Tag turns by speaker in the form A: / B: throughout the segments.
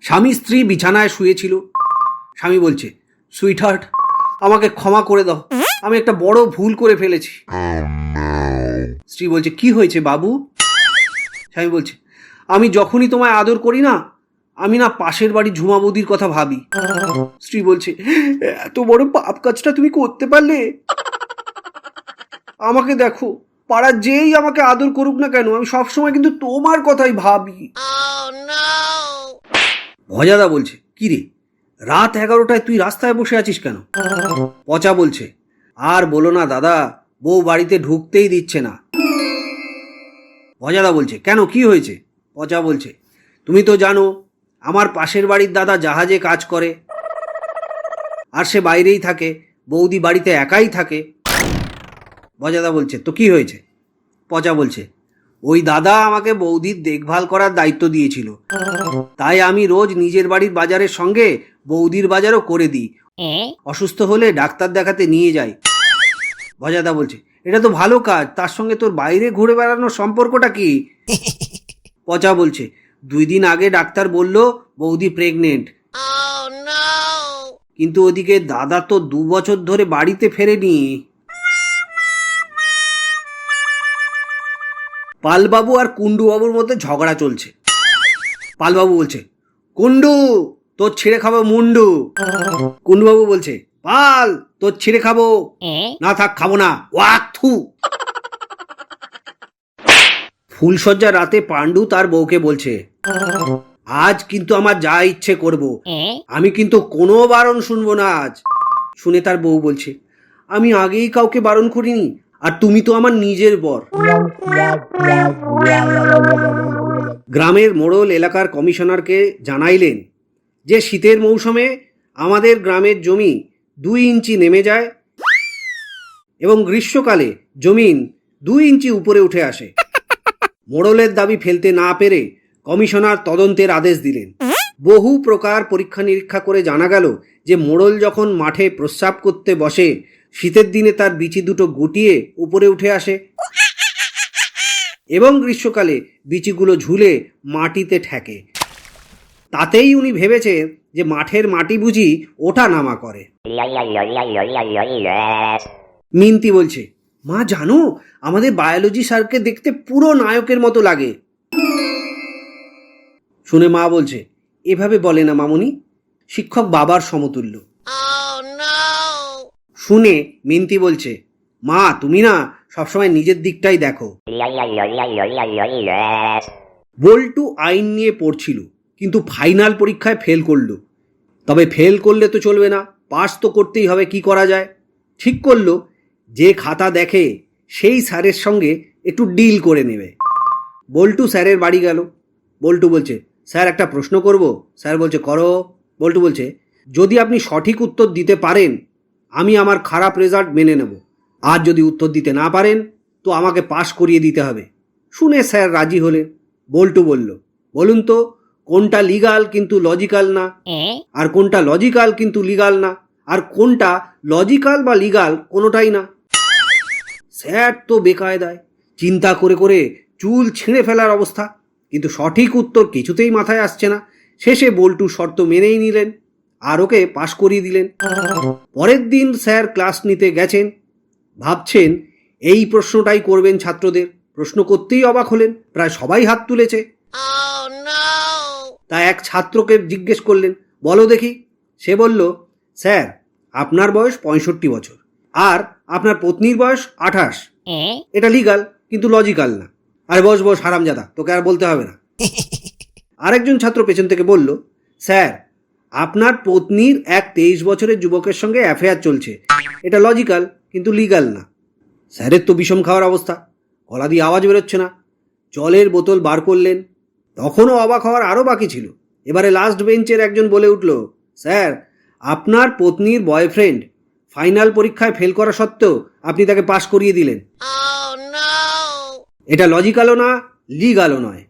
A: স্বামী স্ত্রী বিছানায় শুয়েছিল। স্বামী বলছে, সুইটহার্ট, আমাকে ক্ষমা করে দাও, আমি একটা বড় ভুল করে ফেলেছি। স্ত্রী বলছে, কি হয়েছে বাবু? স্বামী বলছে, আমি যখনই তোমায় আদর করি না, আমি না পাশের বাড়ি ঝুমা বৌদির কথা ভাবি। স্ত্রী বলছে, এত বড় পাপ কাজটা তুমি করতে পারলে? আমাকে দেখো, পাড়ার যেই আমাকে আদর করুক না কেন, আমি সবসময় কিন্তু তোমার কথাই ভাবি। ভজাদা বলছে, কি রে, রাত 11টায় তুই রাস্তায় বসে আছিস কেন? পচা বলছে, আর বলো না দাদা, বউ বাড়িতে ঢুকতেই দিচ্ছে না। ভজাদা বলছে, কেন, কি হয়েছে? পচা বলছে, তুমি তো জানো আমার পাশের বাড়ির দাদা জাহাজে কাজ করে, আর সে বাইরেই থাকে, বৌদি বাড়িতে একাই থাকে। ভজাদা বলছে, তো কি হয়েছে? পচা বলছে, ওই দাদা আমাকে বৌদির দেখভাল করার দায়িত্ব দিয়েছিল, তাই আমি রোজ নিজের বাড়ির বাজারের সঙ্গে বৌদির বাজারও করে দিই, অসুস্থ হলে ডাক্তার দেখাতে নিয়ে যাই। ভজাদা বলছে, এটা তো ভালো কাজ, তার সঙ্গে তোর বাইরে ঘুরে বেড়ানোর সম্পর্কটা কি? পচা বলছে, 2 দিন আগে ডাক্তার বলল বৌদি প্রেগনেন্ট, কিন্তু ওদিকে দাদা তো 2 বছর ধরে বাড়িতে ফেরেনি। পালবাবু আর কুণ্ডুবাবুর মধ্যে ঝগড়া চলছে। পালবাবু বলছে, কুণ্ডু, তোর ছিঁড়ে খাবো মুন্ডু। কুণ্ডুবাবু বলছে, পাল, তোর ছিঁড়ে খাবো না, থাক, খাবো না, ওয়াক থু। ফুলসজ্জা রাতে পাণ্ডু তার বউকে বলছে, আজ কিন্তু আমার যা ইচ্ছে করব, আমি কিন্তু কোনো বারণ শুনবো না আজ। শুনে তার বউ বলছে, আমি আগেই কাউকে বারণ করিনি, আর তুমি তো আমার নিজের বর। গ্রামের মোড়ল এলাকার কমিশনারকে জানাইলেন যে শীতের মৌসুমে আমাদের গ্রামের জমি 2 ইঞ্চি নেমে যায় এবং গ্রীষ্মকালে জমিন 2 ইঞ্চি উপরে উঠে আসে। মোড়লের দাবি ফেলতে না পেরে কমিশনার তদন্তের আদেশ দিলেন। বহু প্রকার পরীক্ষা নিরীক্ষা করে জানা গেল যে মোড়ল যখন মাঠে প্রস্রাব করতে বসে, শীতের দিনে তার বিচি দুটো গুটিয়ে উপরে উঠে আসে এবং গ্রীষ্মকালে বিচিগুলো ঝুলে মাটিতে ঠেকে। তাতেই উনি ভেবেছে যে মাঠের মাটি বুঝি ওঠা নামা করে। মিনতি বলছে, মা জানো, আমাদের বায়োলজি স্যারকে দেখতে পুরো নায়কের মতো লাগে। শুনে মা বলছে, এভাবে বলে না মামুনি, শিক্ষক বাবার সমতুল্য। শুনে মিনতি বলছে, মা তুমি না সবসময় নিজের দিকটাই দেখো। বল্টু আইন নিয়ে পড়ছিল, কিন্তু ফাইনাল পরীক্ষায় ফেল করলো। তবে ফেল করলে তো চলবে না, পাস তো করতেই হবে। কি করা যায়? ঠিক করলো যে খাতা দেখে সেই স্যারের সঙ্গে একটু ডিল করে নেবে। বল্টু স্যারের বাড়ি গেল। বল্টু বলছে, স্যার একটা প্রশ্ন করব। স্যার বলছে, করো। বল্টু বলছে, যদি আপনি সঠিক উত্তর দিতে পারেন আমি আমার খারাপ রেজাল্ট মেনে নেব, আর যদি উত্তর দিতে না পারেন তো আমাকে পাশ করিয়ে দিতে হবে। শুনে স্যার রাজি হলেন। বল্টু বলল, বলুন তো, কোনটা লিগাল কিন্তু লজিক্যাল না, আর কোনটা লজিক্যাল কিন্তু লিগাল না, আর কোনটা লজিক্যাল বা লিগাল কোনোটাই না? স্যার তো বেকায়দায়, চিন্তা করে করে চুল ছিঁড়ে ফেলার অবস্থা, কিন্তু সঠিক উত্তর কিছুতেই মাথায় আসছে না। শেষে বল্টু শর্ত মেনেই নিলেন আর ওকে পাশ করিয়ে দিলেন। পরের দিন স্যার ক্লাস নিতে গেছেন, ভাবছেন এই প্রশ্নটাই করবেন ছাত্রদের। প্রশ্ন করতেই অবাক হলেন, প্রায় সবাই হাত তুলেছে। তা এক ছাত্রকে জিজ্ঞেস করলেন, বলো দেখি। সে বলল, স্যার আপনার বয়স 65 বছর আর আপনার পত্নীর বয়স 28। এটা লিগাল কিন্তু লজিক্যাল না। আরে বস বস হারামজাদা, তোকে আর বলতে হবে না। আরেকজন ছাত্র পেছন থেকে বলল, স্যার আপনার পত্নীর এক 23 বছরের যুবকের সঙ্গে অ্যাফেয়ার চলছে, এটা লজিক্যাল কিন্তু লিগাল না। স্যারের তো বিষম খাওয়ার অবস্থা, গলা দিয়ে আওয়াজ বেরোচ্ছে না। জলের বোতল বার করলেন। তখনও অবাক হওয়ার আরও বাকি ছিল। এবারে লাস্ট বেঞ্চের একজন বলে উঠল, স্যার আপনার পত্নীর বয়ফ্রেন্ড ফাইনাল পরীক্ষায় ফেল করা সত্ত্বেও আপনি তাকে পাশ করিয়ে দিলেন। এটা লজিক্যালও না, লিগালও নয়।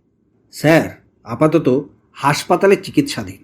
A: স্যার আপাতত হাসপাতালে চিকিৎসাধীন।